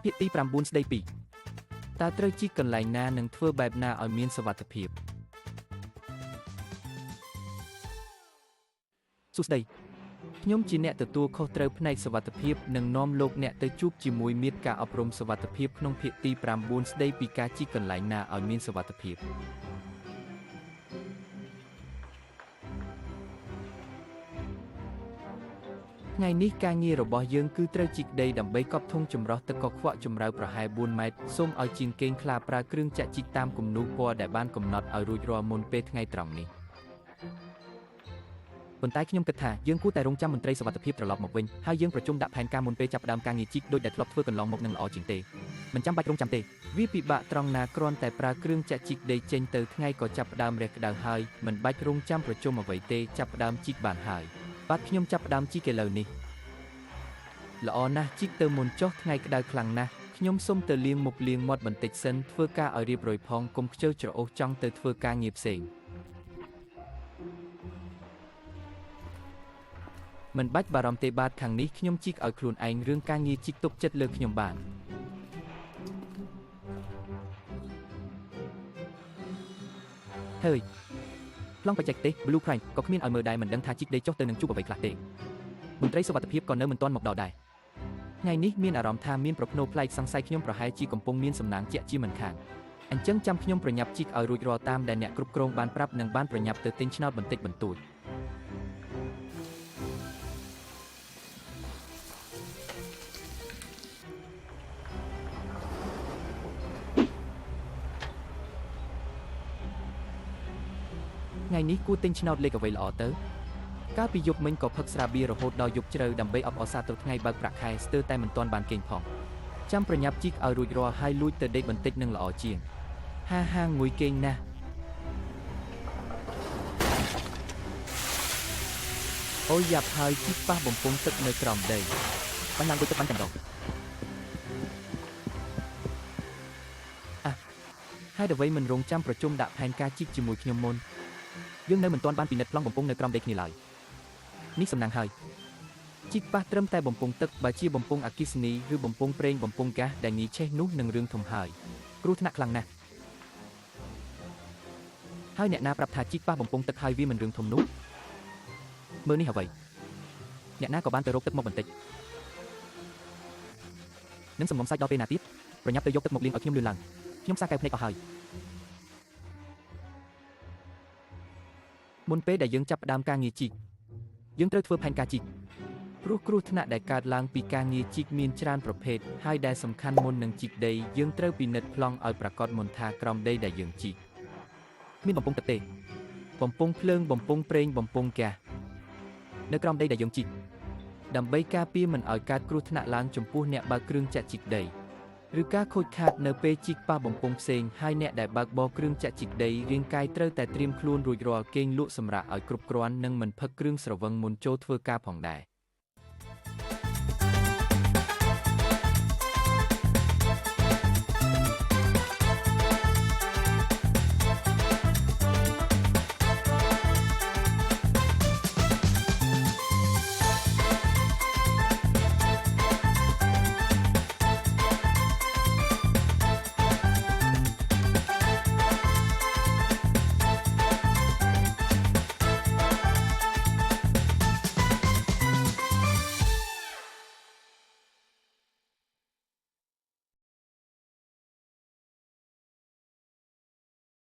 ភាគទី9ស្ដីពីតើត្រូវជីកកន្លែងណានិងធ្វើបែបណាឲ្យមានសុវត្ថិភាពសួស្ដីខ្ញុំជាអ្នកទទួលខុសត្រូវផ្នែកសុវត្ថិភាពនិងនាំលោកអ្នកទៅជួបជាមួយមេត្តាការអប់រំសុវត្ថិភាពក្នុងភាគទី9ស្ដីពីការជីកកន្លែងណាឲ្យមានសុវត្ថិភាពថ្ងៃនេះការងាររបស់យើងគឺត្រូវជីកដីដើម្បីកប់ធុងចម្រោះទឹកកខ្វក់ជម្រៅប្រហែល4ម៉ែត្រសូមឲ្យជាងកេងខ្លាប្រើគ្រឿងចាក់ជីកតាមគំនូរពណ៌ដែលបានកំណត់ឲ្យរួចរាល់មុនពេលថ្ងៃត្រង់នេះប៉ុន្តែខ្ញុំគិតថាយើងគួរតែរង់ចាំមន្ត្រីសុវត្ថិភាពត្រឡប់មកវិញហើយយើងប្រជុំដាក់ផែនការមុនពេលចាប់ផ្ដើមការងារជីកដូចដែលធ្លាប់ធ្វើកន្លងមកនឹងល្អជាងទេមិនចាំបាច់រង់ចាំទេវាពិបាកត្រង់ណាគ្រាន់តែប្រើគ្រឿងចាក់ជីកដីចេញទៅថ្ងៃក៏ចាប់ផ្ដើមរះក្ដៅហើយមិនបាច់រង់ចាំប្រជុំអ្វីទេចាប់ផ្ដើមជីកបានហើយបាទខ្ញុំចាប់ផ្ដើមជីកឥឡូវនេះល្អណាស់ជីកទៅមុនចុះថ្ងៃក្ដៅខ្លាំងណាស់ខ្ញុំសុំទៅលាងមុខលាងមាត់បន្តិចសិនធ្វើការឲ្យរៀបរយផងកុំខ្ជិលច្រអូសចង់ទៅធ្វើការងារផ្សេងមិនបាច់បារម្ភទេបាទខាងនេះខ្ញុំជីកឲ្យខ្លួនឯងរឿងការងារជីកទុកចិត្តលើខ្ញុំបានហើយប្លង់បច្ចេកទេស Blueprint ក៏គ្មានឲ្យមើលដែរមិនដឹងថាជីកដីចុះទៅនឹងជួបអ្វីខ្លះទេមន្ត្រីសុវត្ថិភាពក៏នៅមិនទាន់មកដល់ដែរថ្ងៃនេះមានអារម្មណ៍ថាមានប្រផ្នូលប្លែកសង្ស័យខ្ញុំប្រហែលជាកំពុងមានសំណាងជាក់ជាមិនខានអញ្ចឹងចាំខ្ញុំប្រញាប់ជីកឲ្យរួចរាល់តាមដែលអ្នកគ្រប់គ្រងបានប្រាប់និងបានប្រញាប់ទៅទិញឆ្នោតបន្តិចបន្តួចថ្ងៃនេះគួរទិញឆ្នោតលេខអ្វីល្អទៅកាលពីយប់មិញក៏ផឹកស្រាបៀររហូតដល់យប់ជ្រៅដើម្បីអបអរសាទរថ្ងៃបើកប្រាក់ខែស្ទើរតែមិនទាន់បានគេងផងចាំប្រញាប់ជីកឲ្យរួចរាល់ហើយលួចទៅដេកបន្តិចនឹងល្អជាងហាងងុយគេងណាស់អូយយ៉ាប់ហើយជីកប៉ះបំពង់ទឹកនៅក្រោមដីបាញ់ឡើងដូចទឹកបាញ់តែម្ដងហើយអ្វីមិនរងចាំប្រជុំដាក់ផែនការជីកជាមួយខ្ញុំមុនយើងនៅមិនទាន់បានពិនិត្យប្លង់បំពង់នៅក្រោមដីគ្នាឡើយនេះសំណាងហើយជីកប៉ះត្រឹមតែបំពង់ទឹកបើជាបំពង់អគ្គិសនីឬបំពង់ប្រេងបំពង់ហ្គាសដែលងាយឆេះនោះនឹងរឿងធំហើយគ្រោះថ្នាក់ខ្លាំងណាស់ហើយអ្នកណាប្រាប់ថាជីកប៉ះបំពង់ទឹកហើយវាមិនរឿងធំនោះមើលនេះអ្វីអ្នកណាក៏បានទៅរកទឹកមកបន្តិចនឹងសំងំសាច់ដល់ពេលណាទៀតប្រញាប់ទៅយកទឹកមកលាងឲ្យខ្ញុំលឿនឡើងខ្ញុំសាកែវភ្នែកអស់ហើយមុនពេលដែលយើងចាប់ផ្ដើមការងារជីកយើងត្រូវធ្វើផែនការជីកព្រោះគ្រោះថ្នាក់ដែលកើតឡើងពីការងារជីកមានច្រើនប្រភេទហើយដែលសំខាន់មុននឹងជីកដីយើងត្រូវពិនិត្យប្លង់ឲ្យប្រាកដមុនថាក្រោមដីដែលយើងជីកមានបំពង់ទឹកទេបំពង់ភ្លើងបំពង់ប្រេងបំពង់ហ្គាសនៅក្រោមដីដែលយើងជីកដើម្បីការពារមិនឲ្យកើតគ្រោះថ្នាក់ឡើងចំពោះអ្នកបើកគ្រឿងចាក់ជីកដីឬការខូចខាតនៅពេលជីកប៉ះបំពង់ផ្សេងហើយអ្នកដែលបើកបរគ្រឿងចាក់ជីកដីរាងកាយត្រូវតែត្រៀមខ្លួនរួចរាល់គេងលក់សម្រាប់ឲ្យគ្រប់គ្រាន់និងមិនផឹកគ្រឿងស្រវឹងមុនចូលធ្វើការផងដែរ